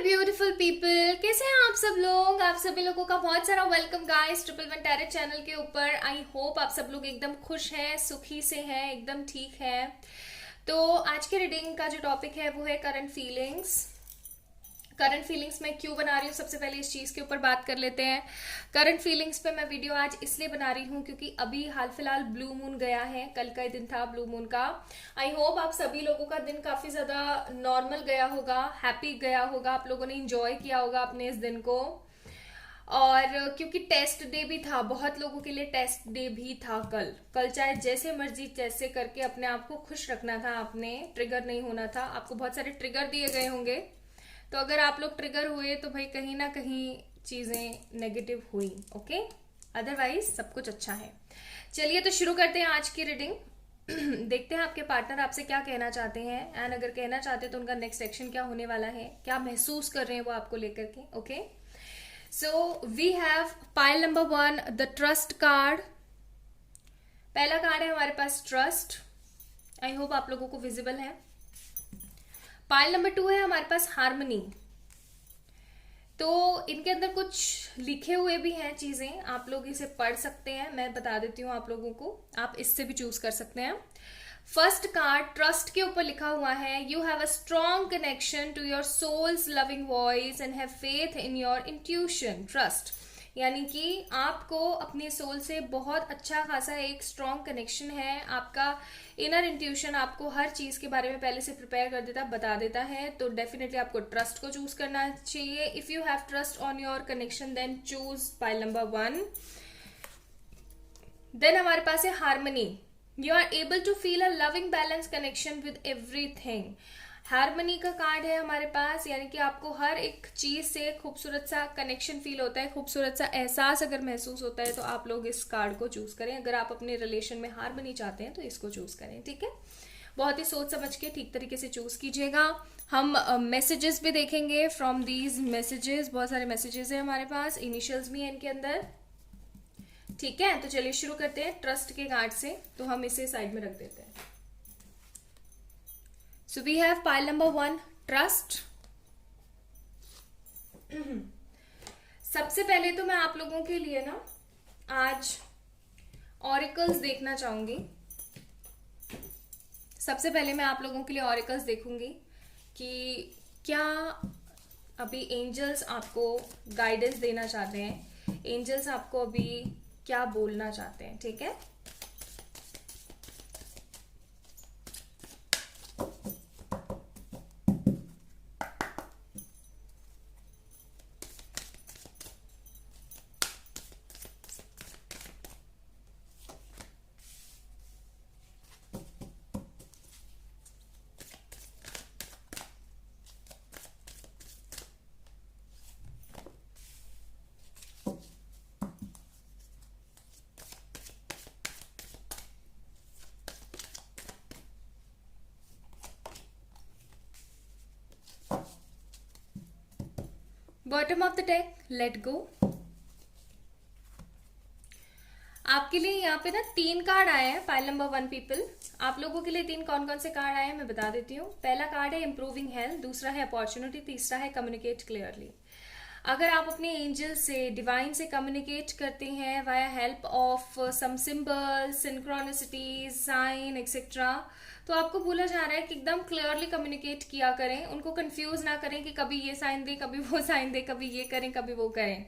Beautiful people, कैसे हैं आप सब लोग। आप सभी लोगों का बहुत सारा welcome guys triple one tarot channel के ऊपर। आई होप आप सब लोग एकदम खुश हैं, सुखी से हैं, एकदम ठीक है। तो आज की रीडिंग का जो टॉपिक है वो है करंट फीलिंग्स। करंट फीलिंग्स मैं क्यों बना रही हूँ, सबसे पहले इस चीज के ऊपर बात कर लेते हैं। करंट फीलिंग्स पे मैं वीडियो आज इसलिए बना रही हूँ क्योंकि अभी हाल फिलहाल ब्लू मून गया है, कल का ही दिन था ब्लू मून का। आई होप आप सभी लोगों का दिन काफी ज्यादा नॉर्मल गया होगा, हैप्पी गया होगा, आप लोगों ने इंजॉय किया होगा अपने इस दिन को। और क्योंकि टेस्ट डे भी था, बहुत लोगों के लिए टेस्ट डे भी था कल। कल चाहे जैसे मर्जी जैसे करके अपने आप को खुश रखना था, आपने ट्रिगर नहीं होना था। आपको बहुत सारे ट्रिगर दिए गए होंगे, तो अगर आप लोग ट्रिगर हुए तो भाई कहीं ना कहीं चीजें नेगेटिव हुई। ओके, अदरवाइज सब कुछ अच्छा है। चलिए तो शुरू करते हैं आज की रीडिंग। देखते हैं आपके पार्टनर आपसे क्या कहना चाहते हैं, एंड अगर कहना चाहते हैं तो उनका नेक्स्ट एक्शन क्या होने वाला है, क्या महसूस कर रहे हैं वो आपको लेकर के। Okay, so we have pile number 1 the trust card. पहला कार्ड है हमारे पास ट्रस्ट। आई होप आप लोगों को विजिबल है। पाइल नंबर 2 है हमारे पास हार्मनी। तो इनके अंदर कुछ लिखे हुए भी हैं चीजें, आप लोग इसे पढ़ सकते हैं, मैं बता देती हूँ आप लोगों को, आप इससे भी चूज कर सकते हैं। फर्स्ट कार्ड ट्रस्ट के ऊपर लिखा हुआ है, you have a strong connection to your soul's loving voice and have faith in your intuition. Trust यानी कि आपको अपने सोल से बहुत अच्छा खासा एक स्ट्रॉन्ग कनेक्शन है। आपका इनर इंट्यूशन आपको हर चीज के बारे में पहले से प्रिपेयर कर देता, बता देता है। तो डेफिनेटली आपको ट्रस्ट को चूज करना चाहिए। If you have trust on your connection then choose pile number 1। Then हमारे पास है harmony. You are able to feel a loving balance connection with everything. Harmony का कार्ड है हमारे पास, यानी कि आपको हर एक चीज से खूबसूरत सा कनेक्शन फील होता है, खूबसूरत सा एहसास अगर महसूस होता है तो आप लोग इस कार्ड को चूज करें। अगर आप अपने रिलेशन में हार्मनी चाहते हैं तो इसको चूज करें, ठीक है। बहुत ही सोच समझ के ठीक तरीके से चूज कीजिएगा। हम मैसेजेस भी देखेंगे फ्रॉम दीज मैसेजेस। बहुत सारे मैसेजेस हैं हमारे पास, इनिशियल्स भी हैं इनके अंदर, ठीक है। तो चलिए शुरू करते हैं ट्रस्ट के कार्ड से। तो हम इसे साइड में रख देते हैं। So we have pile number 1 trust। सबसे पहले तो मैं आप लोगों के लिए ना आज ऑरिकल्स देखना चाहूंगी। सबसे पहले मैं आप लोगों के लिए ऑरिकल्स देखूंगी कि क्या अभी एंजल्स आपको गाइडेंस देना चाहते हैं, एंजल्स आपको अभी क्या बोलना चाहते हैं, ठीक है। Bottom of the deck let go. आपके लिए यहाँ पे ना 3 कार्ड आए हैं पाइल नंबर 1 पीपल। आप लोगों के लिए 3 कौन कौन से कार्ड आए हैं मैं बता देती हूँ। पहला कार्ड है इंप्रूविंग हेल्थ, दूसरा है अपॉर्चुनिटी, तीसरा है कम्युनिकेट क्लियरली। अगर आप अपने एंजल से, डिवाइन से कम्युनिकेट करते हैं via help of some symbol, synchronicity, sign etcetera, तो आपको बोला जा रहा है कि एकदम क्लियरली कम्युनिकेट किया करें, उनको कंफ्यूज ना करें कि कभी ये साइन दे कभी वो साइन दे, कभी ये करें कभी वो करें।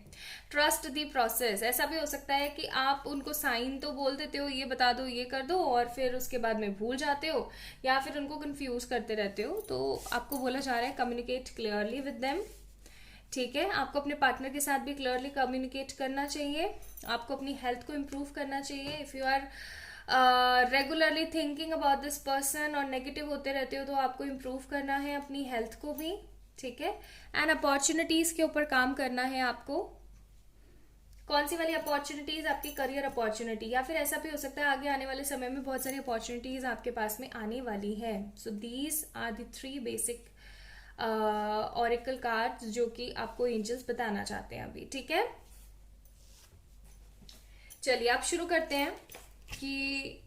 Trust the process. ऐसा भी हो सकता है कि आप उनको साइन तो बोल देते हो, ये बता दो ये कर दो, और फिर उसके बाद में भूल जाते हो या फिर उनको कंफ्यूज करते रहते हो। तो आपको बोला जा रहा है कम्युनिकेट क्लियरली विद देम, ठीक है। आपको अपने पार्टनर के साथ भी क्लियरली कम्युनिकेट करना चाहिए। आपको अपनी हेल्थ को इम्प्रूव करना चाहिए। If you are regularly thinking about this person और नेगेटिव होते रहते हो तो आपको इम्प्रूव करना है अपनी हेल्थ को भी, ठीक है। एंड अपॉर्चुनिटीज के ऊपर काम करना है आपको। कौन सी वाली अपॉर्चुनिटीज? आपकी करियर अपॉर्चुनिटी, या फिर ऐसा भी हो सकता है आगे आने वाले समय में बहुत सारी अपॉर्चुनिटीज आपके पास में आने वाली है। So these are the 3 basic oracle cards जो कि आपको एंजल्स बताना चाहते हैं अभी, ठीक है। चलिए आप शुरू करते हैं कि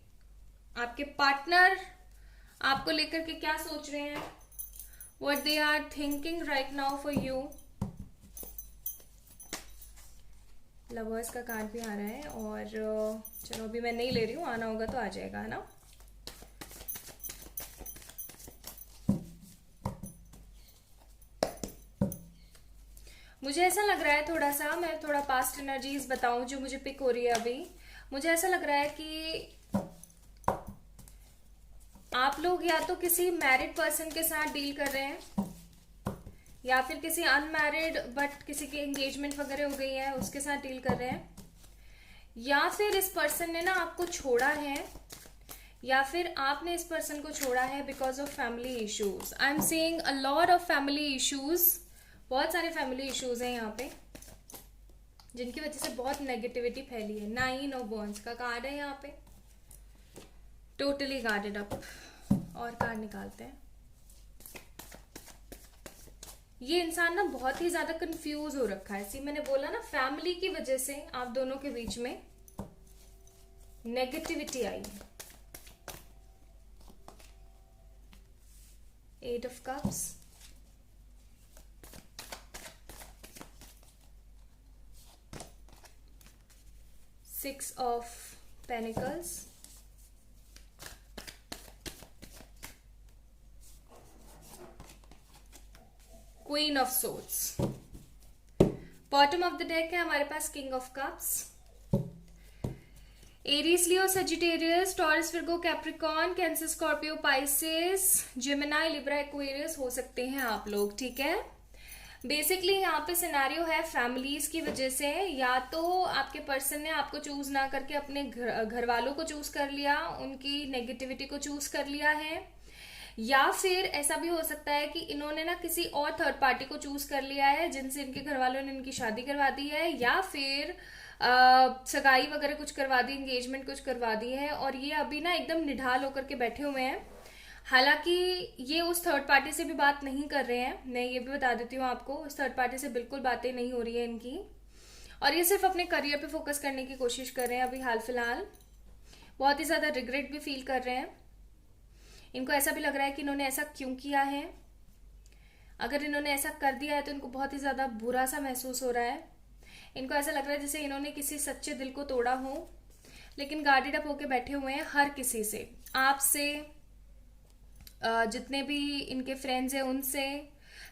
आपके पार्टनर आपको लेकर के क्या सोच रहे हैं, what they are thinking right now for you. Lovers का कार्ड भी आ रहा है, और चलो अभी मैं नहीं ले रही हूँ, आना होगा तो आ जाएगा, है ना. मुझे ऐसा लग रहा है, थोड़ा सा मैं थोड़ा पास्ट एनर्जीज बताऊं जो मुझे पिक हो रही है अभी. मुझे ऐसा लग रहा है कि आप लोग या तो किसी मैरिड पर्सन के साथ डील कर रहे हैं, या फिर किसी अनमैरिड बट किसी की एंगेजमेंट वगैरह हो गई है उसके साथ डील कर रहे हैं, या फिर इस पर्सन ने ना आपको छोड़ा है, या फिर आपने इस पर्सन को छोड़ा है because of family issues. I am seeing a lot of family issues. बहुत सारे फैमिली इश्यूज हैं यहाँ पे जिनकी वजह से बहुत नेगेटिविटी फैली है. 9 ऑफ वॉन्ड्स का कार्ड है यहाँ पे. Totally guarded up. और कार्ड निकालते हैं. ये इंसान ना बहुत ही ज्यादा कंफ्यूज हो रखा है. सी मैंने बोला ना, फैमिली की वजह से आप दोनों के बीच में नेगेटिविटी आई है. 8 of cups, 6 of pentacles, queen of swords. Bottom of the deck है हमारे पास king of cups. Aries, Leo, Sagittarius, Taurus, Virgo, Capricorn, Cancer, Scorpio, Pisces, Gemini, Libra, Aquarius हो सकते हैं आप लोग. ठीक है. बेसिकली यहाँ पे सिनेरियो है फैमिलीज की वजह से. या तो आपके पर्सन ने आपको चूज ना करके अपने घर वालों को चूज कर लिया, उनकी नेगेटिविटी को चूज कर लिया है, या फिर ऐसा भी हो सकता है कि इन्होंने ना किसी और थर्ड पार्टी को चूज कर लिया है जिनसे इनके घर वालों ने इनकी शादी करवा दी है, या फिर सगाई वगैरह कुछ करवा दी, एंगेजमेंट कुछ करवा दी है, और ये अभी ना एकदम निढाल होकर के बैठे हुए हैं. हालांकि ये उस थर्ड पार्टी से भी बात नहीं कर रहे हैं, मैं ये भी बता देती हूँ आपको. उस थर्ड पार्टी से बिल्कुल बातें नहीं हो रही है इनकी, और ये सिर्फ अपने करियर पे फोकस करने की कोशिश कर रहे हैं अभी हाल फिलहाल. बहुत ही ज्यादा रिग्रेट भी फील कर रहे हैं. इनको ऐसा भी लग रहा है कि इन्होंने ऐसा क्यों किया है. अगर इन्होंने ऐसा कर दिया है तो इनको बहुत ही ज्यादा बुरा सा महसूस हो रहा है. इनको ऐसा लग रहा है जैसे इन्होंने किसी सच्चे दिल को तोड़ा हो, लेकिन गार्डेड अप होके बैठे हुए हैं हर किसी से. आपसे, जितने भी इनके फ्रेंड्स हैं उनसे,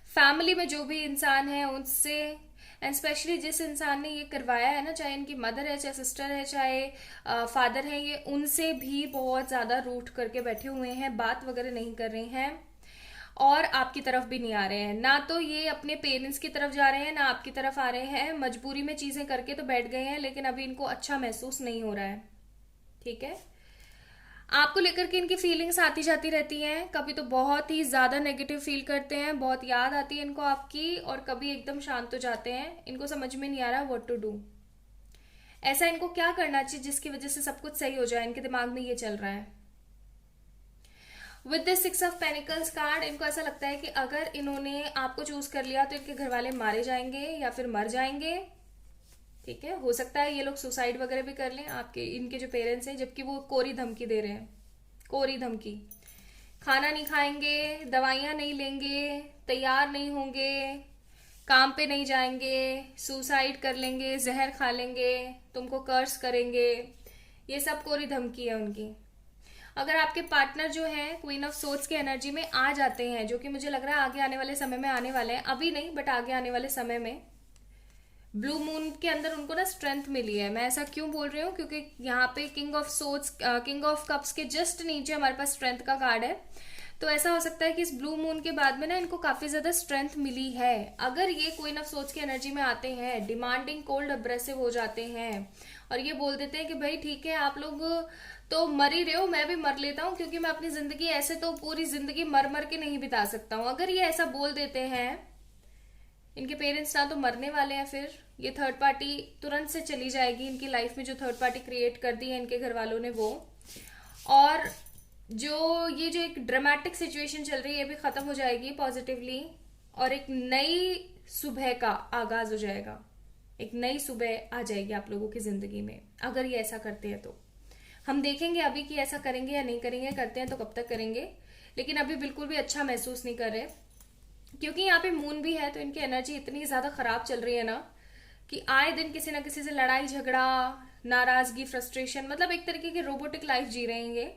फैमिली में जो भी इंसान है उनसे, एंड स्पेशली जिस इंसान ने ये करवाया है ना, चाहे इनकी मदर है, चाहे सिस्टर है, चाहे फादर है, ये उनसे भी बहुत ज्यादा रूठ करके बैठे हुए हैं. बात वगैरह नहीं कर रहे हैं, और आपकी तरफ भी नहीं आ रहे हैं. ना तो ये अपने पेरेंट्स की तरफ जा रहे हैं, ना आपकी तरफ आ रहे हैं. मजबूरी में चीजें करके तो बैठ गए हैं, लेकिन अभी इनको अच्छा महसूस नहीं हो रहा है. ठीक है. आपको लेकर के इनकी फीलिंग्स आती जाती रहती हैं. कभी तो बहुत ही ज्यादा नेगेटिव फील करते हैं, बहुत याद आती है इनको आपकी, और कभी एकदम शांत हो जाते हैं. इनको समझ में नहीं आ रहा व्हाट टू डू. ऐसा इनको क्या करना चाहिए जिसकी वजह से सब कुछ सही हो जाए. इनके दिमाग में ये चल रहा है. With this 6 of panicles card, इनको ऐसा लगता है कि अगर इन्होंने आपको चूज कर लिया तो इनके घर वाले मारे जाएंगे या फिर मर जाएंगे. ठीक है. हो सकता है ये लोग सुसाइड वगैरह भी कर लें, आपके इनके जो पेरेंट्स हैं, जबकि वो कोरी धमकी दे रहे हैं. कोरी धमकी. खाना नहीं खाएंगे, दवाइयां नहीं लेंगे, तैयार नहीं होंगे, काम पे नहीं जाएंगे, सुसाइड कर लेंगे, जहर खा लेंगे, तुमको कर्स करेंगे. ये सब कोरी धमकी है उनकी. अगर आपके पार्टनर जो है क्वीन ऑफ सोर्ड्स की एनर्जी में आ जाते हैं, जो कि मुझे लग रहा है आगे आने वाले समय में आने वाले हैं, अभी नहीं बट आगे आने वाले समय में, ब्लू मून के अंदर उनको ना स्ट्रेंथ मिली है. मैं ऐसा क्यों बोल रही हूँ, क्योंकि यहाँ पे king of swords, king of cups के जस्ट नीचे हमारे पास स्ट्रेंथ का कार्ड है. तो ऐसा हो सकता है कि इस ब्लू मून के बाद में ना इनको काफी ज्यादा स्ट्रेंथ मिली है. अगर ये क्वीन ऑफ सोर्ड्स की एनर्जी में आते हैं, डिमांडिंग, कोल्ड, अग्रेसिव हो जाते हैं, और ये बोल देते हैं कि भाई ठीक है, आप लोग तो मर ही रहे हो, मैं भी मर लेता हूँ, क्योंकि मैं अपनी जिंदगी ऐसे तो पूरी जिंदगी मर मर के नहीं बिता सकता हूँ. अगर ये ऐसा बोल देते हैं, इनके पेरेंट्स ना तो मरने वाले हैं, फिर ये थर्ड पार्टी तुरंत से चली जाएगी इनकी लाइफ में, जो थर्ड पार्टी क्रिएट कर दी है इनके घर वालों ने वो. और जो एक ड्रामेटिक सिचुएशन चल रही है, ये भी खत्म हो जाएगी पॉजिटिवली, और एक नई सुबह का आगाज हो जाएगा. एक नई सुबह आ जाएगी आप लोगों की जिंदगी में अगर ये ऐसा करते हैं तो. हम देखेंगे अभी कि ऐसा करेंगे या नहीं करेंगे. करते हैं तो कब तक करेंगे, लेकिन अभी बिल्कुल भी अच्छा महसूस नहीं कर रहे. क्योंकि यहाँ पे मून भी है तो इनकी एनर्जी इतनी ज्यादा खराब चल रही है ना कि आए दिन किसी ना किसी से लड़ाई झगड़ा, नाराजगी, फ्रस्ट्रेशन, मतलब एक तरीके की रोबोटिक लाइफ जी रहे हैं ये,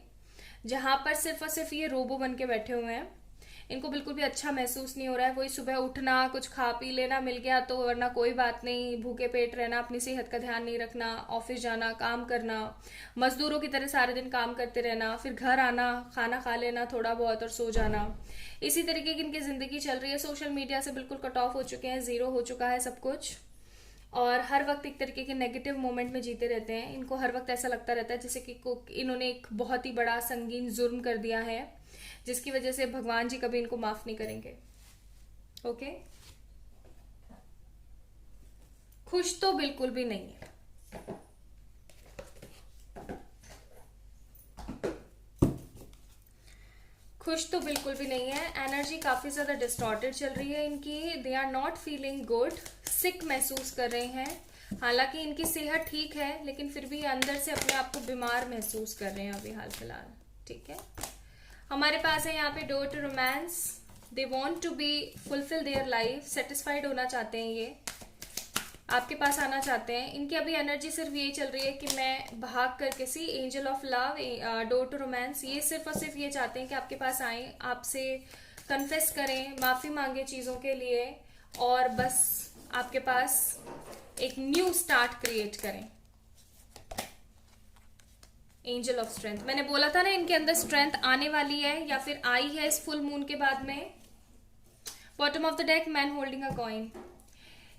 जहां पर सिर्फ और सिर्फ ये रोबो बन के बैठे हुए हैं। इनको बिल्कुल भी अच्छा महसूस नहीं हो रहा है। वही सुबह उठना, कुछ खा पी लेना मिल गया तो, वरना कोई बात नहीं, भूखे पेट रहना, अपनी सेहत का ध्यान नहीं रखना, ऑफिस जाना, काम करना, मजदूरों की तरह सारे दिन काम करते रहना, फिर घर आना, खाना खा लेना थोड़ा बहुत और सो जाना। इसी तरीके की इनकी जिंदगी चल रही है। सोशल मीडिया से बिल्कुल कट ऑफ हो चुके हैं, जीरो हो चुका है सब कुछ, और हर वक्त एक तरीके के नेगेटिव मोमेंट में जीते रहते हैं। इनको हर वक्त ऐसा लगता रहता है जैसे कि इन्होंने एक बहुत ही बड़ा संगीन जुर्म कर दिया है, जिसकी वजह से भगवान जी कभी इनको माफ नहीं करेंगे। ओके, खुश तो बिल्कुल भी नहीं है। खुश तो बिल्कुल भी नहीं है। एनर्जी काफी ज्यादा डिस्टॉर्टेड चल रही है इनकी। They are not feeling good, sick महसूस कर रहे हैं। हालांकि इनकी सेहत ठीक है लेकिन फिर भी अंदर से अपने आप को बीमार महसूस कर रहे हैं अभी हाल फिलहाल। ठीक है, हमारे पास है यहाँ पे door to romance. They want to be fulfil their life, satisfied होना चाहते हैं ये, आपके पास आना चाहते हैं। इनकी अभी एनर्जी सिर्फ यही चल रही है कि मैं भाग कर किसी angel of love, door to romance, ये सिर्फ और सिर्फ ये चाहते हैं कि आपके पास आए, आपसे कन्फेस करें, माफी मांगे चीजों के लिए, और बस आपके पास एक न्यू स्टार्ट क्रिएट करें। एंजल ऑफ स्ट्रेंथ, मैंने बोला था ना इनके अंदर स्ट्रेंथ आने वाली है या फिर आई है इस फुल मून के बाद में। Bottom of the deck, man holding a coin.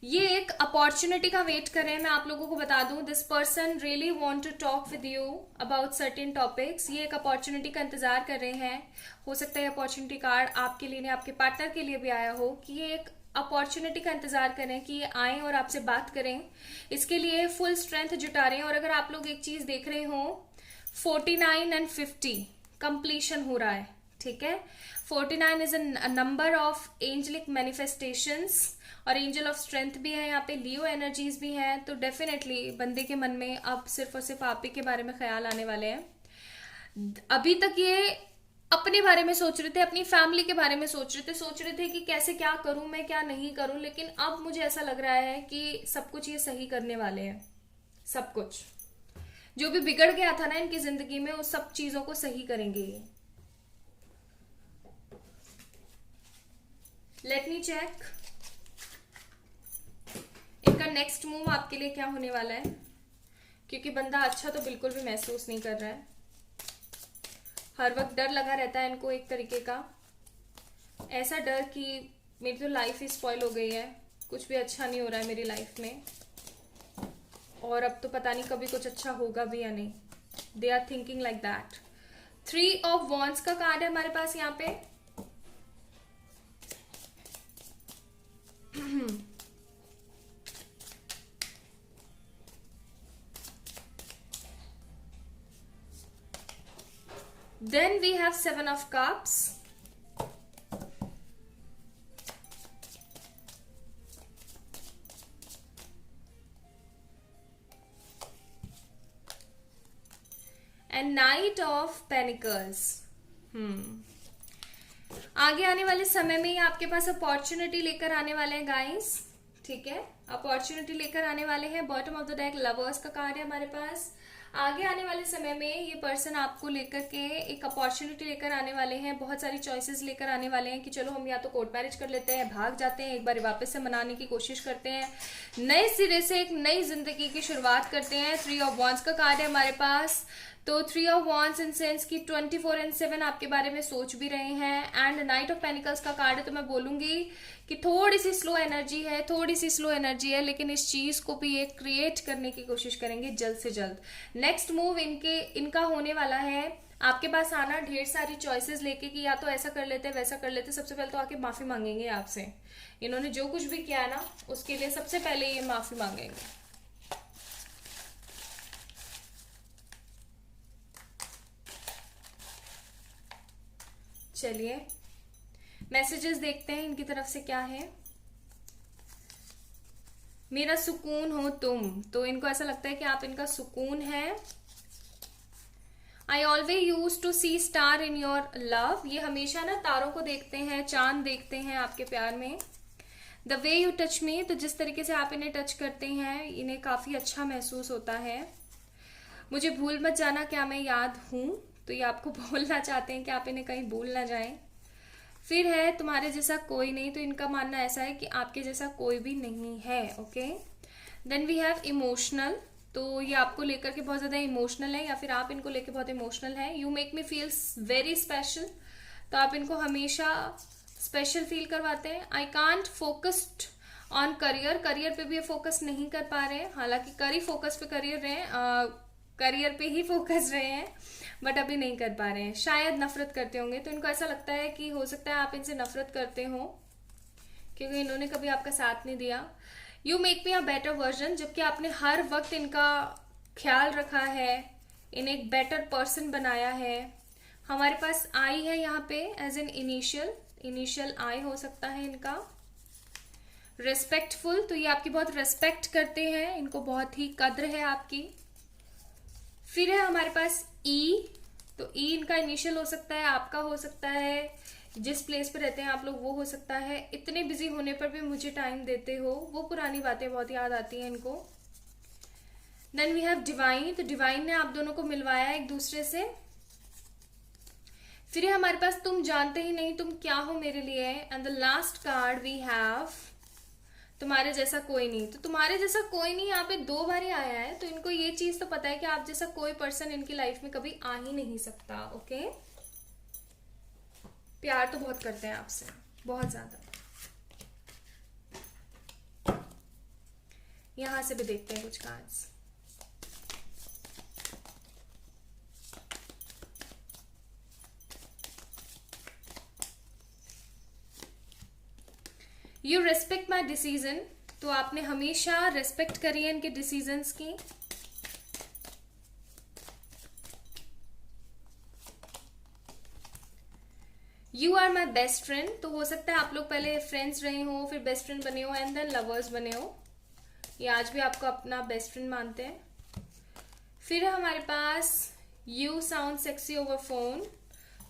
ये एक अपॉर्चुनिटी का वेट कर रहे हैं। मैं आप लोगों को बता दूं, this person really want to talk with you about certain topics. ये एक अपॉर्चुनिटी का इंतजार कर रहे हैं। हो सकता है अपॉर्चुनिटी कार्ड आपके लिए नहीं, आपके पार्टनर के लिए भी आया हो, कि ये एक अपॉर्चुनिटी का इंतजार करें कि ये आए और आपसे बात करें। इसके लिए फुल स्ट्रेंथ जुटा रहे हैं। और अगर आप लोग एक चीज देख रहे हो, 49 एंड 50 कंप्लीशन हो रहा है। ठीक है, 49 is a number of angelic manifestations, और एंजल ऑफ स्ट्रेंथ भी है यहाँ पे, लियो एनर्जीज भी हैं। तो डेफिनेटली बंदे के मन में अब सिर्फ और सिर्फ आप ही के बारे में ख्याल आने वाले हैं। अभी तक ये अपने बारे में सोच रहे थे, अपनी फैमिली के बारे में सोच रहे थे कि कैसे क्या करूं मैं, क्या नहीं करूं, लेकिन अब मुझे ऐसा लग रहा है कि सब कुछ ये सही करने वाले हैं। सब कुछ जो भी बिगड़ गया था ना इनकी जिंदगी में, उस सब चीजों को सही करेंगे ये। लेट मी चेक इनका नेक्स्ट मूव आपके लिए क्या होने वाला है, क्योंकि बंदा अच्छा तो बिल्कुल भी महसूस नहीं कर रहा है। हर वक्त डर लगा रहता है इनको, एक तरीके का ऐसा डर कि मेरी तो लाइफ ही स्पॉइल हो गई है, कुछ भी अच्छा नहीं हो रहा है मेरी लाइफ में, और अब तो पता नहीं कभी कुछ अच्छा होगा भी या नहीं। They are thinking like that. 3 of wands का कार्ड है हमारे पास यहाँ पे। Then we have 7 of Cups. And Knight of Pentacles. आगे आने वाले समय में ही आपके पास अपॉर्चुनिटी लेकर आने वाले हैं गाइस। ठीक है, अपॉर्चुनिटी लेकर आने वाले हैं। Bottom of the deck lovers का कार्ड है हमारे पास। आगे आने वाले समय में ये पर्सन आपको लेकर के एक अपॉर्चुनिटी लेकर आने वाले हैं, बहुत सारी चॉइसेस लेकर आने वाले हैं कि चलो हम या तो कोर्ट मैरिज कर लेते हैं, भाग जाते हैं, एक बार वापस से मनाने की कोशिश करते हैं, नए सिरे से एक नई जिंदगी की शुरुआत करते हैं। 3 ऑफ वॉन्ड्स का कार्ड है हमारे पास। तो 3 ऑफ वॉन्ड्स इन सेंस की 24/7 आपके बारे में सोच भी रहे हैं। एंड नाइट ऑफ पेनिकल्स का कार्ड है। तो मैं बोलूंगी कि थोड़ी सी स्लो एनर्जी है, थोड़ी सी स्लो एनर्जी है, लेकिन इस चीज को भी एक क्रिएट करने की कोशिश करेंगे जल्द से जल्द। नेक्स्ट मूव इनका होने वाला है आपके पास आना ढेर सारी चॉइसेस लेके कि या तो ऐसा कर लेते वैसा कर लेते। सबसे पहले तो आके माफी मांगेंगे आपसे। इन्होंने जो कुछ भी किया है ना उसके लिए सबसे पहले ये माफी मांगेंगे। चलिए मैसेजेस देखते हैं इनकी तरफ से क्या है। मेरा सुकून हो तुम, तो इनको ऐसा लगता है कि आप इनका सुकून है। I always use to see star in your love, ये हमेशा ना तारों को देखते हैं, चांद देखते हैं आपके प्यार में। The way you touch me, तो जिस तरीके से आप इन्हें टच करते हैं इन्हें काफी अच्छा महसूस होता है। मुझे भूल मत जाना क्या मैं याद हूं, तो ये आपको बोलना चाहते हैं कि आप इन्हें कहीं भूल ना जाएं। फिर है तुम्हारे जैसा कोई नहीं, तो इनका मानना ऐसा है कि आपके जैसा कोई भी नहीं है। Okay, then we have emotional, तो ये आपको लेकर के बहुत ज्यादा इमोशनल है या फिर आप इनको लेकर बहुत इमोशनल है। You make me feel very special, तो आप इनको हमेशा स्पेशल फील करवाते हैं। I can't focused on career, career पे भी ये फोकस नहीं कर पा रहे हैं, हालांकि करी फोकस पे करियर पे ही फोकस रहे हैं, बट अभी नहीं कर पा रहे हैं। शायद नफरत करते होंगे, तो इनको ऐसा लगता है कि हो सकता है आप इनसे नफरत करते हो क्योंकि इन्होंने कभी आपका साथ नहीं दिया। You make me a better version, जबकि आपने हर वक्त इनका ख्याल रखा है, इन्हें एक बेटर पर्सन बनाया है। हमारे पास आई है यहाँ पे एज एन इनिशियल आई हो सकता है इनका। रेस्पेक्टफुल, तो ये आपकी बहुत रेस्पेक्ट करते हैं, इनको बहुत ही कद्र है आपकी। फिर है हमारे पास ई, तो ई इनका इनिशियल हो सकता है, आपका हो सकता है, जिस प्लेस पे रहते हैं आप लोग वो हो सकता है। इतने बिजी होने पर भी मुझे टाइम देते हो, वो पुरानी बातें बहुत याद आती हैं इनको। देन वी हैव डिवाइन, तो डिवाइन ने आप दोनों को मिलवाया एक दूसरे से। फिर है हमारे पास तुम जानते ही नहीं तुम क्या हो मेरे लिए, and the last card we have तुम्हारे जैसा कोई नहीं। तो तुम्हारे जैसा कोई नहीं यहाँ पे 2 बार ही आया है, तो इनको ये चीज तो पता है कि आप जैसा कोई पर्सन इनकी लाइफ में कभी आ ही नहीं सकता। ओके, प्यार तो बहुत करते हैं आपसे, बहुत ज्यादा। यहां से भी देखते हैं कुछ cards. You respect my decision, तो आपने हमेशा रेस्पेक्ट करी है इनके डिसीजंस की। You are my best friend, तो हो सकता है आप लोग पहले फ्रेंड्स रहे हो, फिर बेस्ट फ्रेंड बने हो, एंड देन लवर्स बने हो। ये आज भी आपको अपना बेस्ट फ्रेंड मानते हैं। फिर है हमारे पास you sound sexy over phone,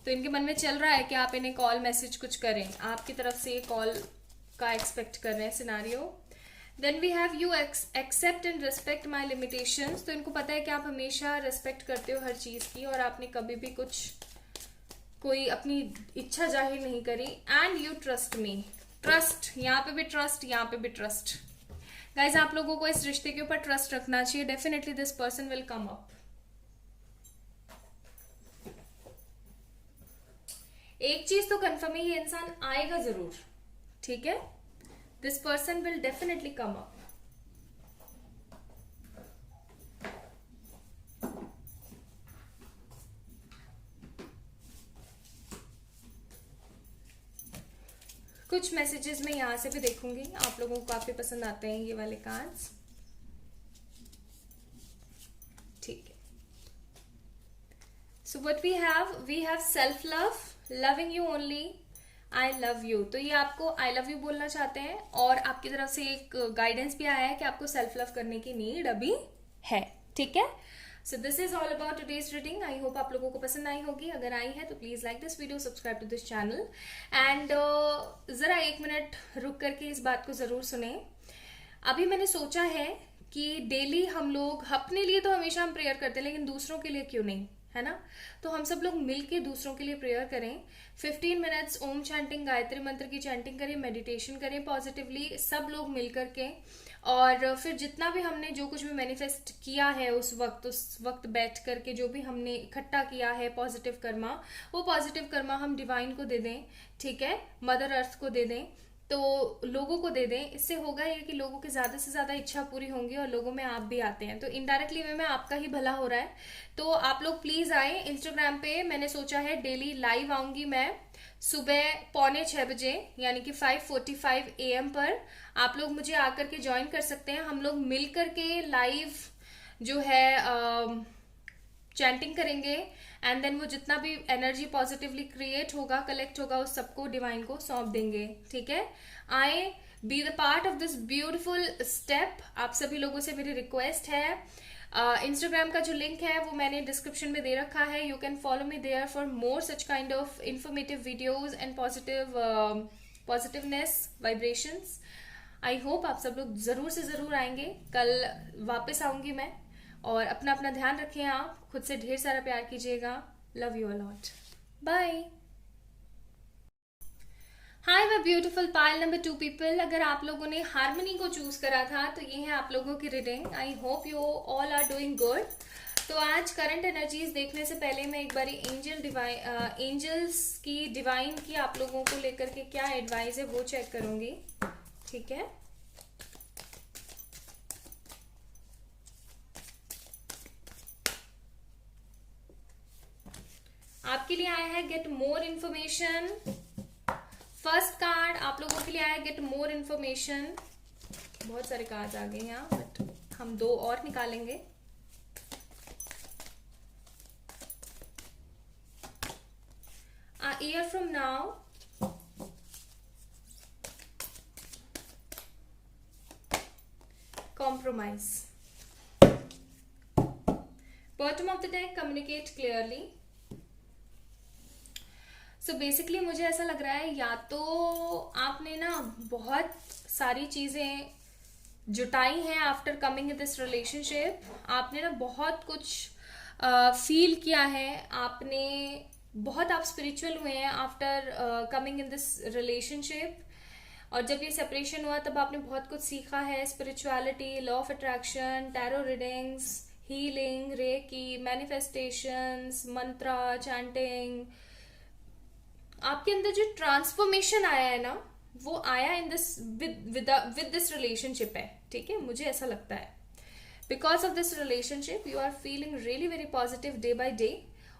तो इनके मन में चल रहा है कि आप इन्हें कॉल मैसेज कुछ करें, आपकी तरफ से ये कॉल का एक्सपेक्ट कर रहे हैं scenario. Then we have you accept and respect my limitations, तो इनको पता है कि आप हमेशा रिस्पेक्ट करते हो हर चीज की, और आपने कभी भी कोई अपनी इच्छा जाहिर नहीं करी। And you trust me, trust, यहाँ पे भी ट्रस्ट, यहाँ पे भी ट्रस्ट। गाइज, आप लोगों को इस रिश्ते के ऊपर ट्रस्ट रखना चाहिए। Definitely this person will come up. एक चीज तो कंफर्म है, ये इंसान आएगा जरूर, ठीक है। This person will definitely come up. कुछ मैसेजेस मैं यहां से भी देखूंगी, आप लोगों को काफी पसंद आते हैं ये वाले कार्ड्स, ठीक है। So what we have self love, loving you only, I love you, तो ये आपको आई लव यू बोलना चाहते हैं, और आपकी तरफ से एक गाइडेंस भी आया है कि आपको सेल्फ लव करने की नीड अभी है, ठीक है। So this is all about today's reading. I hope आप लोगों को पसंद आई होगी। अगर आई है तो please like this video, subscribe to this channel, and जरा 1 मिनट रुक करके इस बात को जरूर सुने। अभी मैंने सोचा है कि डेली हम लोग, अपने लिए तो हमेशा हम प्रेयर करते हैं, लेकिन दूसरों के लिए क्यों नहीं, है ना। तो हम सब लोग मिलके दूसरों के लिए प्रेयर करें। 15 मिनट्स ओम चैंटिंग, गायत्री मंत्र की चैंटिंग करें, मेडिटेशन करें पॉजिटिवली, सब लोग मिल करके। और फिर जितना भी हमने जो कुछ भी मैनिफेस्ट किया है उस वक्त बैठ करके जो भी हमने इकट्ठा किया है पॉजिटिव कर्मा, वो पॉजिटिव कर्मा हम डिवाइन को दे दें, ठीक है, मदर अर्थ को दे दें, तो लोगों को दे दें। इससे होगा ये कि लोगों की ज्यादा से ज्यादा इच्छा पूरी होंगी और लोगों में आप भी आते हैं, तो इनडायरेक्टली वे में आपका ही भला हो रहा है। तो आप लोग प्लीज आए। इंस्टाग्राम पे मैंने सोचा है डेली लाइव आऊंगी मैं सुबह 5:45 बजे, यानी कि 5:45 AM पर। आप लोग मुझे आकर के ज्वाइन कर सकते हैं। हम लोग मिल करके लाइव जो है चैंटिंग करेंगे, एंड देन वो जितना भी एनर्जी पॉजिटिवली क्रिएट होगा, कलेक्ट होगा, उस सबको डिवाइन को सौंप देंगे, ठीक है। Be the part of this beautiful step. आप सभी लोगों से मेरी रिक्वेस्ट है, इंस्टाग्राम का जो लिंक है वो मैंने डिस्क्रिप्शन में दे रखा है. You can follow me there for more such kind of informative videos and positiveness vibrations. I hope आप सब लोग जरूर से जरूर आएंगे. कल वापस आऊंगी मैं. और अपना अपना ध्यान रखें. आप खुद से ढेर सारा प्यार कीजिएगा. Love you a lot. Bye. Hi my beautiful pile number 2 people. अगर आप लोगों ने हार्मनी को चूज करा था तो ये है आप लोगों की reading. I hope you all are doing good. तो आज करंट एनर्जीज देखने से पहले मैं एक बारी एंजल्स की डिवाइन की आप लोगों को लेकर के क्या एडवाइस है वो चेक करूंगी. ठीक है. आपके लिए आया है get more information. First card आप लोगों के लिए आया गेट मोर इन्फॉर्मेशन. बहुत सारे कार्ड्स आ गए यहाँ बट हम 2 और निकालेंगे. A year from now, compromise. Bottom of the deck, communicate clearly. So basically मुझे ऐसा लग रहा है या तो आपने ना बहुत सारी चीजें जुटाई हैं after coming in this relationship. आपने ना बहुत कुछ फील किया है. आपने बहुत आप स्पिरिचुअल हुए हैं after coming in this relationship. और जब ये सेपरेशन हुआ तब आपने बहुत कुछ सीखा है. Spirituality, law of attraction, tarot readings, healing, reiki, manifestations, mantra, chanting. आपके अंदर जो ट्रांसफॉर्मेशन आया है ना वो आया in this with this relationship है. ठीक है. मुझे ऐसा लगता है because of this relationship you are feeling really very positive day by day.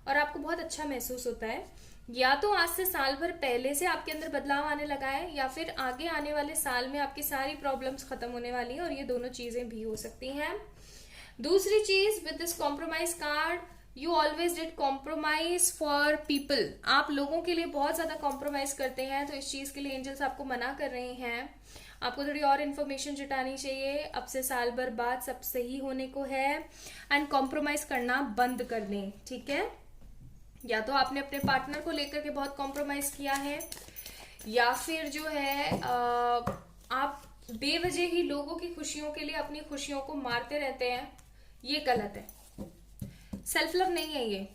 और आपको बहुत अच्छा महसूस होता है. या तो आज से साल भर पहले से आपके अंदर बदलाव आने लगा है या फिर आगे आने वाले साल में आपकी सारी प्रॉब्लम्स खत्म होने वाली है. और ये दोनों चीजें भी हो सकती हैं. दूसरी चीज with this compromise card you always did compromise for people. आप लोगों के लिए बहुत ज्यादा कॉम्प्रोमाइज करते हैं. तो इस चीज के लिए एंजल्स आपको मना कर रहे हैं. आपको थोड़ी और इन्फॉर्मेशन जुटानी चाहिए. अब से साल भर बाद सब सही होने को है. एंड कॉम्प्रोमाइज करना बंद कर दें. ठीक है. या तो आपने अपने पार्टनर को लेकर के बहुत कॉम्प्रोमाइज किया है या फिर जो है आप बेवजह ही लोगों की खुशियों के लिए अपनी खुशियों को मारते रहते हैं. ये गलत है. सेल्फ लव नहीं है ये.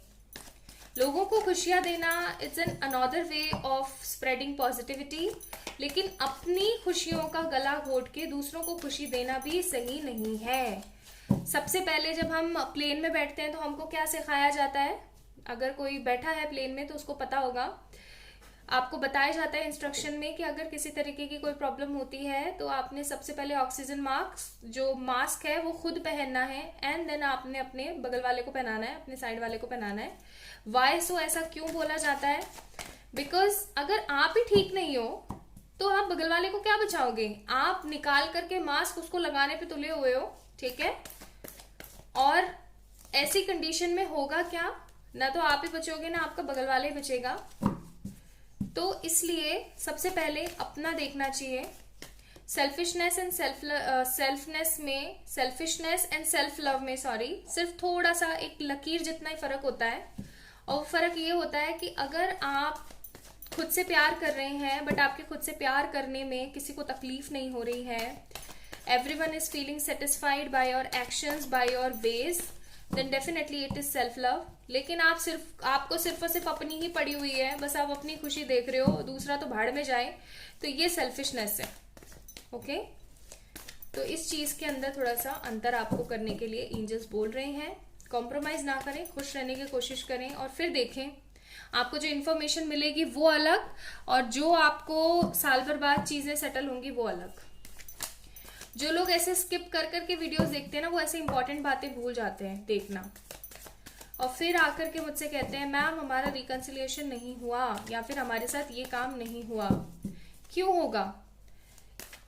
लोगों को खुशियां देना it's an another way of spreading positivity. लेकिन अपनी खुशियों का गला घोट के दूसरों को खुशी देना भी सही नहीं है. सबसे पहले जब हम प्लेन में बैठते हैं तो हमको क्या सिखाया जाता है. अगर कोई बैठा है प्लेन में तो उसको पता होगा. आपको बताया जाता है इंस्ट्रक्शन में कि अगर किसी तरीके की कोई प्रॉब्लम होती है तो आपने सबसे पहले ऑक्सीजन मास्क है वो खुद पहनना है. एंड देन आपने अपने बगल वाले को पहनाना है, अपने साइड वाले को पहनाना है. वाई सो ऐसा क्यों बोला जाता है. बिकॉज अगर आप ही ठीक नहीं हो तो आप बगल वाले को क्या बचाओगे. आप निकाल करके मास्क उसको लगाने पे तुले हुए हो. ठीक है. और ऐसी कंडीशन में होगा क्या, ना तो आप ही बचोगे ना आपका बगल वाले ही बचेगा. तो इसलिए सबसे पहले अपना देखना चाहिए. सेल्फिशनेस एंड सेल्फ लव में सिर्फ थोड़ा सा एक लकीर जितना ही फर्क होता है. और फर्क ये होता है कि अगर आप खुद से प्यार कर रहे हैं बट आपके खुद से प्यार करने में किसी को तकलीफ नहीं हो रही है, everyone is feeling satisfied by your actions, by your ways, then definitely it is self love. लेकिन आपको सिर्फ और सिर्फ अपनी ही पड़ी हुई है, बस आप अपनी खुशी देख रहे हो, दूसरा तो भाड़ में जाए, तो ये सेल्फिशनेस है. ओके. तो इस चीज के अंदर थोड़ा सा अंतर आपको करने के लिए एंजल्स बोल रहे हैं. कॉम्प्रोमाइज ना करें, खुश रहने की कोशिश करें और फिर देखें आपको जो इन्फॉर्मेशन मिलेगी वो अलग और जो आपको साल भर बाद चीजें सेटल होंगी वो अलग. जो लोग ऐसे स्किप कर करके वीडियोस देखते हैं ना वो ऐसे इंपॉर्टेंट बातें भूल जाते हैं देखना. और फिर आकर के मुझसे कहते हैं मैम हमारा रिकंसिलिएशन नहीं हुआ या फिर हमारे साथ ये काम नहीं हुआ. क्यों होगा.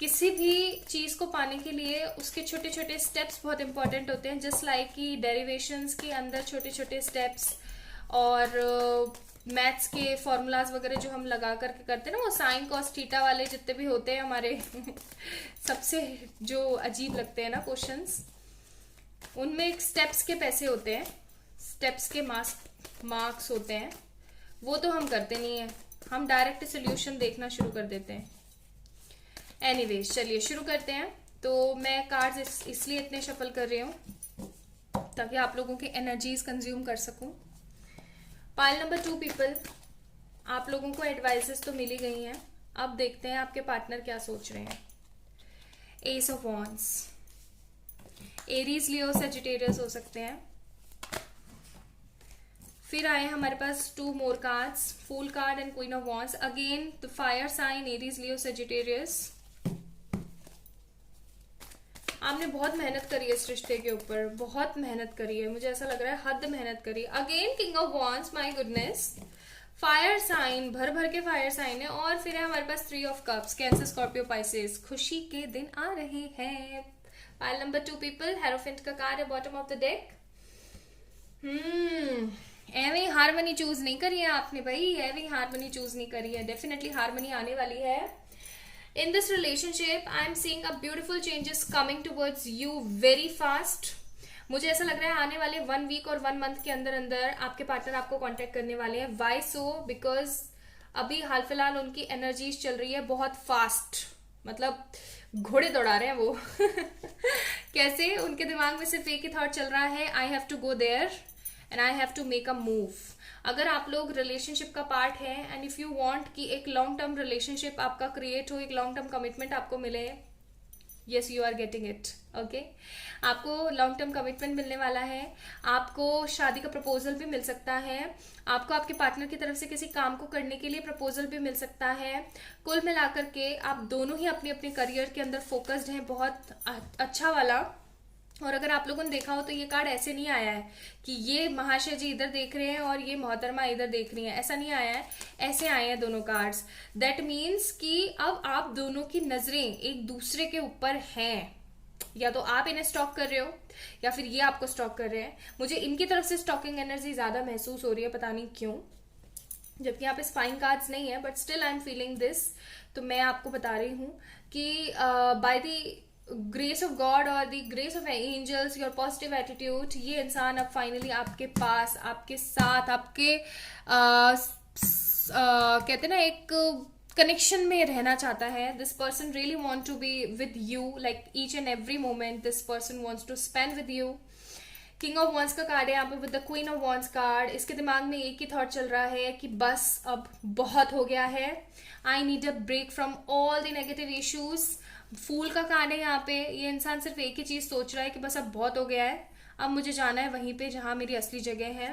किसी भी चीज को पाने के लिए उसके छोटे छोटे स्टेप्स बहुत इंपॉर्टेंट होते हैं. जस्ट लाइक कि डेरिवेशंस के अंदर छोटे छोटे स्टेप्स और मैथ्स के फॉर्मूलाज वगैरह जो हम लगा करके करते हैं ना, वो साइन कॉस थीटा वाले जितने भी होते हैं हमारे सबसे जो अजीब लगते हैं ना क्वेश्चंस, उनमें एक स्टेप्स के पैसे होते हैं, स्टेप्स के मार्क्स होते हैं, वो तो हम करते नहीं है, हम डायरेक्ट सोल्यूशन देखना शुरू कर देते हैं। एनीवेज चलिए शुरू करते हैं। तो मैं कार्ड्स इसलिए इतने शफल कर रही हूँ ताकि आप लोगों की एनर्जीज कंज्यूम कर सकूं। पाइल नंबर 2 पीपल, आप लोगों को एडवाइसेस तो मिल ही गई हैं, अब देखते हैं आपके पार्टनर क्या सोच रहे हैं। Ace of wands, Aries, Leo, Sagittarius हो सकते हैं। फिर आए हमारे पास 2 more cards, fool card and queen of wands. Again the fire sign, Aries, Leo, Sagittarius. आपने बहुत मेहनत करी है इस रिश्ते के ऊपर, बहुत मेहनत करी है, मुझे ऐसा लग रहा है हद मेहनत करी। Again king of wands, my goodness, fire sign, भर भर के फायर साइन है। और फिर है हमारे पास 3 of cups, Cancer, Scorpio, Pisces. खुशी के दिन आ रहे हैं। पाइल नंबर 2 पीपल, हेरोफेंट का कार्ड है बॉटम ऑफ द डेक। एवी हारमनी चूज नहीं करी है आपने भाई, एवी हारमनी चूज नहीं करी है। डेफिनेटली हारमनी आने वाली है। In this relationship, I am seeing a beautiful changes coming towards you very fast. मुझे ऐसा लग रहा है आने वाले 1 वीक और 1 मंथ के अंदर अंदर आपके पार्टनर आपको कांटेक्ट करने वाले हैं। Why so? Because अभी हाल फिलहाल उनकी एनर्जीज चल रही है बहुत फास्ट, मतलब घोड़े दौड़ा रहे हैं वो। कैसे? उनके दिमाग में सिर्फ एक ही थॉट चल रहा है, I have to go there and I have to make a move. अगर आप लोग रिलेशनशिप का पार्ट है एंड इफ यू वांट कि एक लॉन्ग टर्म रिलेशनशिप आपका क्रिएट हो, एक लॉन्ग टर्म कमिटमेंट आपको मिले, yes you are getting it. Okay, आपको लॉन्ग टर्म कमिटमेंट मिलने वाला है, आपको शादी का प्रपोजल भी मिल सकता है, आपको आपके पार्टनर की तरफ से किसी काम को करने के लिए प्रपोजल भी मिल सकता है। कुल मिलाकर के आप दोनों ही अपने अपने करियर के अंदर फोकस्ड हैं, बहुत अच्छा वाला। और अगर आप लोगों ने देखा हो तो ये कार्ड ऐसे नहीं आया है कि ये महाशय जी इधर देख रहे हैं और ये मोहतरमा इधर देख रही हैं, ऐसा नहीं आया है, ऐसे आए हैं दोनों कार्ड्स। दैट मीन्स कि अब आप दोनों की नजरें एक दूसरे के ऊपर हैं, या तो आप इन्हें स्टॉक कर रहे हो या फिर ये आपको स्टॉक कर रहे हैं। मुझे इनकी तरफ से स्टॉकिंग एनर्जी ज्यादा महसूस हो रही है, पता नहीं क्यों, जबकि यहाँ पे स्पाइन कार्ड्स नहीं है, but still I am feeling this. तो मैं आपको बता रही हूँ कि by the grace of God और the grace of angels, your positive attitude, ये इंसान अब फाइनली आपके पास, आपके साथ, आपके कहते हैं ना एक कनेक्शन में रहना चाहता है। This person really want to be with you, like each and every moment this person wants to spend with you. King of wands का कार्ड है यहाँ पे with the queen of wands card. इसके दिमाग में एक ही थॉट चल रहा है कि बस अब बहुत हो गया है, I need a break from all the negative issues. Fool का कार्ड है यहाँ पे, ये इंसान सिर्फ एक ही चीज सोच रहा है कि बस अब बहुत हो गया है, अब मुझे जाना है वहीं पे जहां मेरी असली जगह है।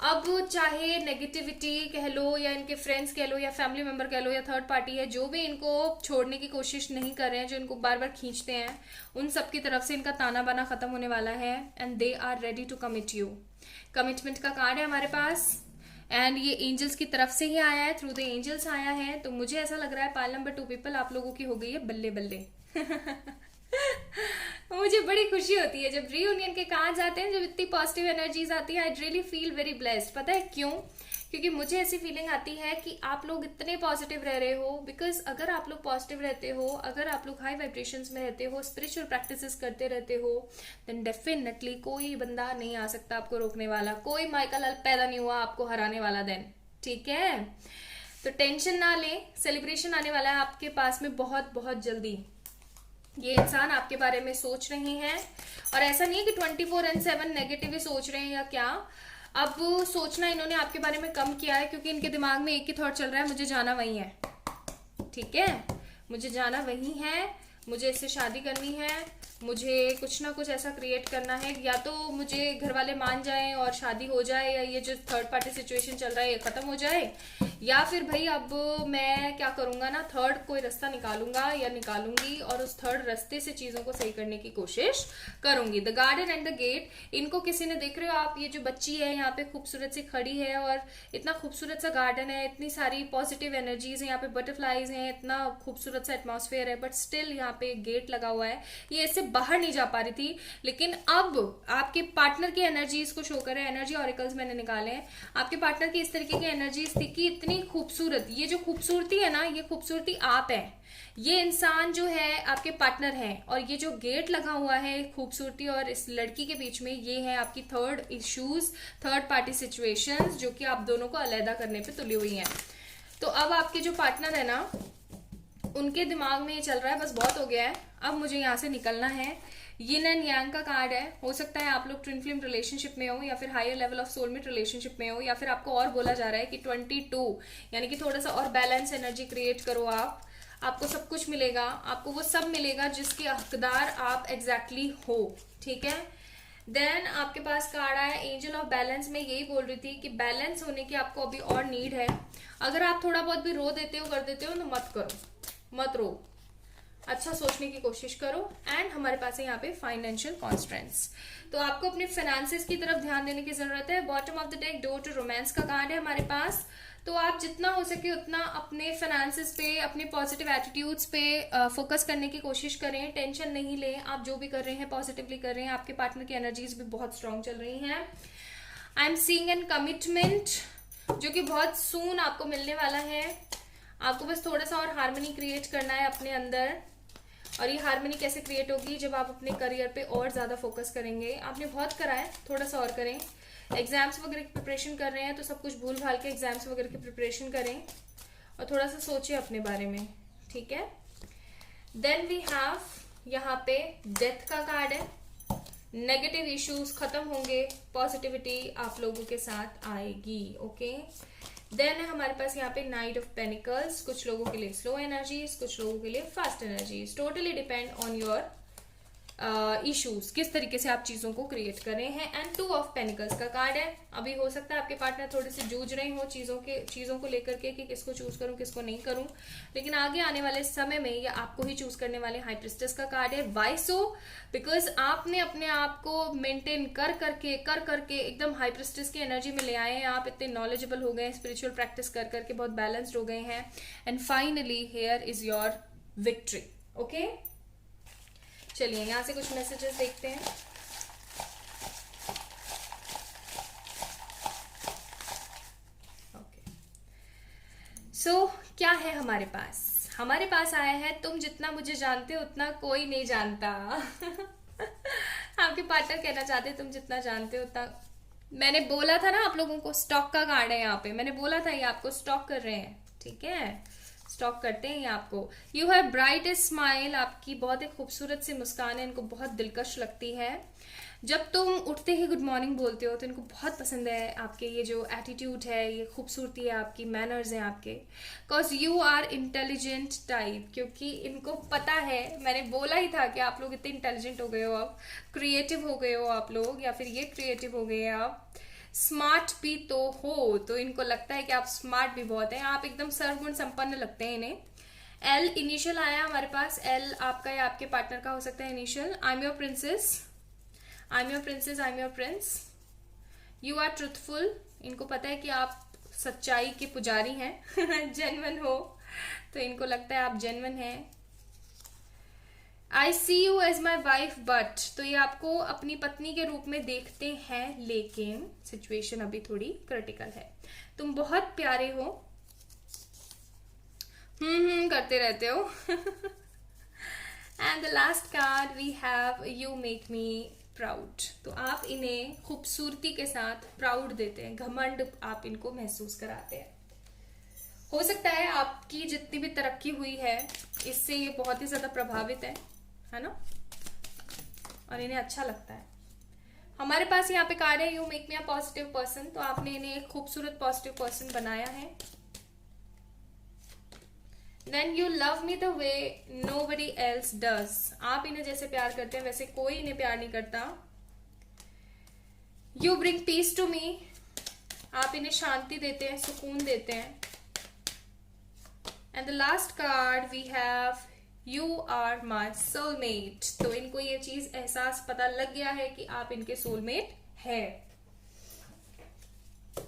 अब चाहे नेगेटिविटी कह लो या इनके फ्रेंड्स कह लो या फैमिली मेंबर कह लो या थर्ड पार्टी है, जो भी इनको छोड़ने की कोशिश नहीं कर रहे हैं, जो इनको बार बार खींचते हैं, उन सब की तरफ से इनका ताना बाना खत्म होने वाला है and they are ready to commit you. Commitment का कार्ड है हमारे पास एंड ये एंजल्स की तरफ से ही आया है, थ्रू द एंजल्स आया है। तो मुझे ऐसा लग रहा है पाइल नंबर 2 पीपल आप लोगों की हो गई है बल्ले बल्ले। मुझे बड़ी खुशी होती है जब रीयूनियन के कार्ड्स आते हैं, जब इतनी पॉजिटिव एनर्जीज आती है। I really feel very blessed. पता है क्यों? क्योंकि मुझे ऐसी फीलिंग आती है कि आप लोग इतने पॉजिटिव रह रहे हो, बिकॉज अगर आप लोग पॉजिटिव रहते हो, अगर आप लोग हाई वाइब्रेशंस में रहते हो, स्पिरिचुअल प्रैक्टिसेस करते रहते हो, देन डेफिनेटली कोई बंदा नहीं आ सकता आपको रोकने वाला, कोई माइकल लाल पैदा नहीं हुआ आपको हराने वाला। देन ठीक है, तो टेंशन ना लें, सेलिब्रेशन आने वाला है आपके पास में बहुत बहुत जल्दी। ये इंसान आपके बारे में सोच रहे हैं और ऐसा नहीं है कि 24/7 नेगेटिव ही सोच रहे हैं या क्या। अब सोचना इन्होंने आपके बारे में कम किया है क्योंकि इनके दिमाग में एक ही थॉट चल रहा है, मुझे जाना वही है। ठीक है, मुझे जाना वही है, मुझे इससे शादी करनी है, मुझे कुछ ना कुछ ऐसा क्रिएट करना है, या तो मुझे घर वाले मान जाएं और शादी हो जाए, या ये जो थर्ड पार्टी सिचुएशन चल रहा है ये खत्म हो जाए, या फिर भाई अब मैं क्या करूंगा ना, थर्ड कोई रास्ता निकालूंगा या निकालूंगी और उस थर्ड रास्ते से चीजों को सही करने की कोशिश करूंगी। The garden and the gate, इनको किसी ने, देख रहे हो आप, ये जो बच्ची है यहाँ पे खूबसूरत सी खड़ी है और इतना खूबसूरत सा गार्डन है, इतनी सारी पॉजिटिव एनर्जीज है यहाँ पे, बटरफ्लाईज हैं, इतना खूबसूरत सा एटमॉस्फेयर है, बट स्टिल यहाँ पे गेट लगा हुआ है। ये इससे बाहर नहीं जा पा रही थी, लेकिन अब आपके पार्टनर की एनर्जीज को शो कर रहे हैं। एनर्जी ऑरिकल्स मैंने निकाले हैं, आपके पार्टनर की इस तरीके की एनर्जीज थी कि इतनी इतनी खूबसूरत, ये जो खूबसूरती है ना, ये खूबसूरती आप है, ये इंसान जो है आपके पार्टनर है, और ये जो गेट लगा हुआ है खूबसूरती और इस लड़की के बीच में, ये है आपकी third issues, third party situations, जो कि आप दोनों को अलहदा करने पे तुली हुई हैं। तो अब आपके जो पार्टनर है ना, उनके दिमाग में ये चल रहा है बस बहुत हो गया है, अब मुझे यहाँ से निकलना है। यिन एंड यांग का कार्ड है, हो सकता है आप लोग ट्विन फ्लेम रिलेशनशिप में हो, या फिर higher level of soulmate relationship में हो, या फिर आपको और बोला जा रहा है कि 22 यानी कि थोड़ा सा और बैलेंस एनर्जी क्रिएट करो आप, आपको सब कुछ मिलेगा, आपको वो सब मिलेगा जिसके हकदार आप एग्जैक्टली हो, ठीक है। देन आपके पास कार्ड आया एंजल ऑफ बैलेंस। में यही बोल रही थी कि बैलेंस होने की आपको अभी और नीड है। अगर आप थोड़ा बहुत भी रो देते हो, कर देते हो, तो मत करो, मत रो, अच्छा सोचने की कोशिश करो। एंड हमारे पास है यहाँ पे फाइनेंशियल कॉन्स्ट्रेंट्स, तो आपको अपने फाइनेंसेस की तरफ ध्यान देने की जरूरत है। Bottom of the deck door to romance का कार्ड है हमारे पास, तो आप जितना हो सके उतना अपने फाइनेंसेस पे, अपने पॉजिटिव एटीट्यूड्स पे फोकस करने की कोशिश करें, टेंशन नहीं लें, आप जो भी कर रहे हैं पॉजिटिवली कर रहे हैं। आपके पार्टनर की एनर्जीज भी बहुत स्ट्रांग चल रही हैं। I am seeing an commitment जो कि बहुत सून आपको मिलने वाला है। आपको बस थोड़ा सा और हार्मनी क्रिएट करना है अपने अंदर, और ये हार्मनी कैसे क्रिएट होगी, जब आप अपने करियर पे और ज्यादा फोकस करेंगे। आपने बहुत करा है, थोड़ा सा और करें। एग्जाम्स वगैरह की प्रिपरेशन कर रहे हैं तो सब कुछ भूल भाल के एग्जाम्स वगैरह की प्रिपरेशन करें, और थोड़ा सा सोचिए अपने बारे में, ठीक है। देन वी हैव यहाँ पे डेथ का कार्ड है। नेगेटिव इश्यूज खत्म होंगे, पॉजिटिविटी आप लोगों के साथ आएगी, ओके। देन है हमारे पास यहाँ पे नाइट ऑफ पेनिकल्स, कुछ लोगों के लिए स्लो एनर्जीज, कुछ लोगों के लिए fast energies, totally depend on your issues, किस तरीके से आप चीजों को क्रिएट कर रहे हैं। एंड टू ऑफ पेनिकल्स का कार्ड है। अभी हो सकता है आपके पार्टनर थोड़े से जूझ रहे हो चीजों को लेकर के कि किसको चूज करूं किसको नहीं करूं, लेकिन आगे आने वाले समय में ये आपको ही चूज करने वाले। हाई प्रिस्टेस का कार्ड है। Why so? बिकॉज आपने अपने आप को मेंटेन कर करके एकदम हाई प्रिस्टेस की एनर्जी में ले आए हैं। आप इतने नॉलेजेबल हो गए, स्पिरिचुअल प्रैक्टिस कर करके बहुत बैलेंस्ड हो गए हैं। And finally here is your victory, okay. चलिए यहां से कुछ मैसेजेस देखते हैं। ओके, सो क्या है हमारे पास? हमारे पास आया है तुम जितना मुझे जानते हो उतना कोई नहीं जानता। आपके पार्टनर कहना चाहते हैं तुम जितना जानते हो उतना। मैंने बोला था ना आप लोगों को, स्टॉक का कार्ड है यहाँ पे, मैंने बोला था ये आपको स्टॉक कर रहे हैं, ठीक है, स्टॉक करते हैं ये आपको। यू हैव ब्राइट स्माइल, आपकी बहुत ही खूबसूरत सी मुस्कान है, इनको बहुत दिलकश लगती है। जब तुम उठते ही गुड मॉर्निंग बोलते हो तो इनको बहुत पसंद है आपके ये जो एटीट्यूड है, ये खूबसूरती है आपकी, मैनर्स हैं आपके। Because you are intelligent type, क्योंकि इनको पता है, मैंने बोला ही था कि आप लोग इतने इंटेलिजेंट हो गए हो, अब क्रिएटिव हो गए हो आप लोग, या फिर ये क्रिएटिव हो गए हैं आप। स्मार्ट भी तो हो, तो इनको लगता है कि आप स्मार्ट भी बहुत हैं, आप एकदम सर्वगुण संपन्न लगते हैं इन्हें। एल इनिशियल आया हमारे पास। एल आपका या आपके पार्टनर का हो सकता है initial. I am your princess, I am your princess, I am your prince. You are truthful, इनको पता है कि आप सच्चाई के पुजारी हैं। जेन्युइन हो, तो इनको लगता है आप जेन्युइन हैं। I see you as my wife but, तो ये आपको अपनी पत्नी के रूप में देखते हैं, लेकिन सिचुएशन अभी थोड़ी क्रिटिकल है। तुम बहुत प्यारे हो, करते रहते हो। And the last card we have you make me proud, तो आप इन्हें खूबसूरती के साथ प्राउड देते हैं, घमंड आप इनको महसूस कराते हैं। हो सकता है आपकी जितनी भी तरक्की हुई है इससे ये बहुत ही ज्यादा प्रभावित है ना, और इन्हें अच्छा लगता है। हमारे पास यहाँ पे कार्ड है you make me a positive person, तो आपने इन्हें एक खूबसूरत पॉजिटिव पर्सन बनाया है। Then you love me the way nobody else does, आप इन्हें जैसे प्यार करते हैं वैसे कोई इन्हें प्यार नहीं करता। You bring peace to me, आप इन्हें शांति देते हैं, सुकून देते हैं। And the last card we have you are my soulmate, तो इनको ये चीज एहसास पता लग गया है कि आप इनके सोलमेट है।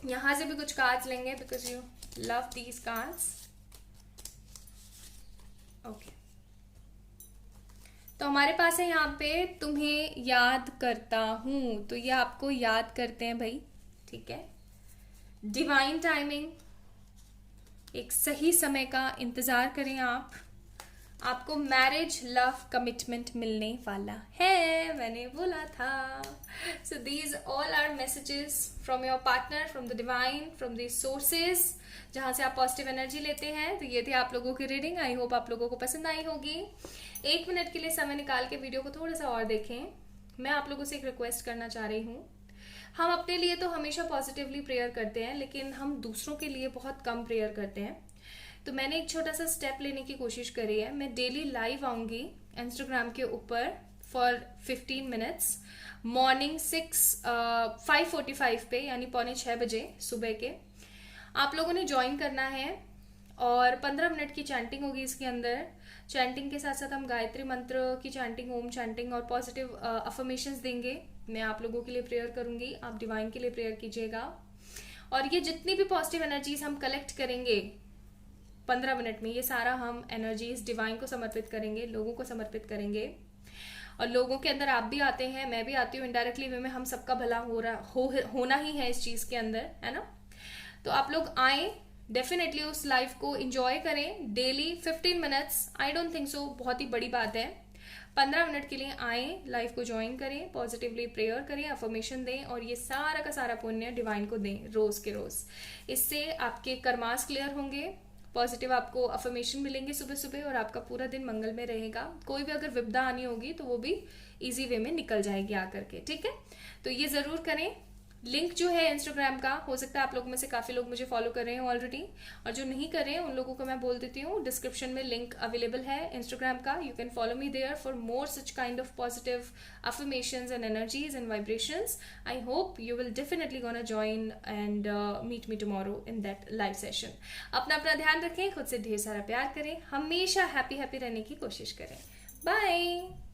यहां से भी कुछ कार्ड्स लेंगे because you love these cards, okay. तो हमारे पास है यहाँ पे तुम्हें याद करता हूं, तो ये आपको याद करते हैं भाई, ठीक है। डिवाइन टाइमिंग, एक सही समय का इंतजार करें आप, आपको मैरिज लव कमिटमेंट मिलने वाला है, मैंने बोला था। So these all are messages from your partner, from the divine, from the sources जहां से आप पॉजिटिव एनर्जी लेते हैं। तो ये थी आप लोगों की रीडिंग। आई होप आप लोगों को पसंद आई होगी। 1 मिनट के लिए समय निकाल के वीडियो को थोड़ा सा और देखें। मैं आप लोगों से एक रिक्वेस्ट करना चाह रही हूँ। हम अपने लिए तो हमेशा पॉजिटिवली प्रेयर करते हैं, लेकिन हम दूसरों के लिए बहुत कम प्रेयर करते हैं। तो मैंने एक छोटा सा स्टेप लेने की कोशिश करी है। मैं डेली लाइव आऊंगी इंस्टाग्राम के ऊपर फॉर 15 मिनट्स मॉर्निंग 5:45 पे, यानी 5:45 बजे सुबह के। आप लोगों ने ज्वाइन करना है और 15 मिनट की चैंटिंग होगी इसके अंदर। चैंटिंग के साथ साथ हम गायत्री मंत्र की चैंटिंग, ओम चैंटिंग और पॉजिटिव अफर्मेशंस देंगे। मैं आप लोगों के लिए प्रेयर करूंगी, आप डिवाइन के लिए प्रेयर कीजिएगा। और ये जितनी भी पॉजिटिव एनर्जीज हम कलेक्ट करेंगे 15 मिनट में, ये सारा हम एनर्जीज डिवाइन को समर्पित करेंगे, लोगों को समर्पित करेंगे। और लोगों के अंदर आप भी आते हैं, मैं भी आती हूँ, इनडायरेक्टली वे में हम सबका भला होना ही है इस चीज के अंदर, है ना। तो आप लोग आए, डेफिनेटली उस लाइफ को एंजॉय करें। Daily 15 minutes, I don't think so बहुत ही बड़ी बात है। 15 मिनट के लिए आए, लाइफ को ज्वाइन करें, पॉजिटिवली प्रेयर करें, अफर्मेशन दें और ये सारा का सारा पुण्य डिवाइन को दें रोज के रोज। इससे आपके कर्मास क्लियर होंगे, पॉजिटिव आपको अफर्मेशन मिलेंगे सुबह सुबह और आपका पूरा दिन मंगल में रहेगा। कोई भी अगर विपदा आनी होगी तो वो भी इजी वे में निकल जाएगी आकर के, ठीक है। तो ये जरूर करें। लिंक जो है इंस्टाग्राम का, हो सकता है आप लोगों में से काफी लोग मुझे फॉलो कर रहे हैं ऑलरेडी, और जो नहीं कर रहे हैं उन लोगों को मैं बोल देती हूँ, डिस्क्रिप्शन में लिंक अवेलेबल है इंस्टाग्राम का। You can follow me there for more such kind of positive affirmations and energies and vibrations. I hope you will definitely gonna join and meet me tomorrow in that live session. अपना ध्यान रखें, खुद से ढेर सारा प्यार करें, हमेशा हैप्पी रहने की कोशिश करें। बाय।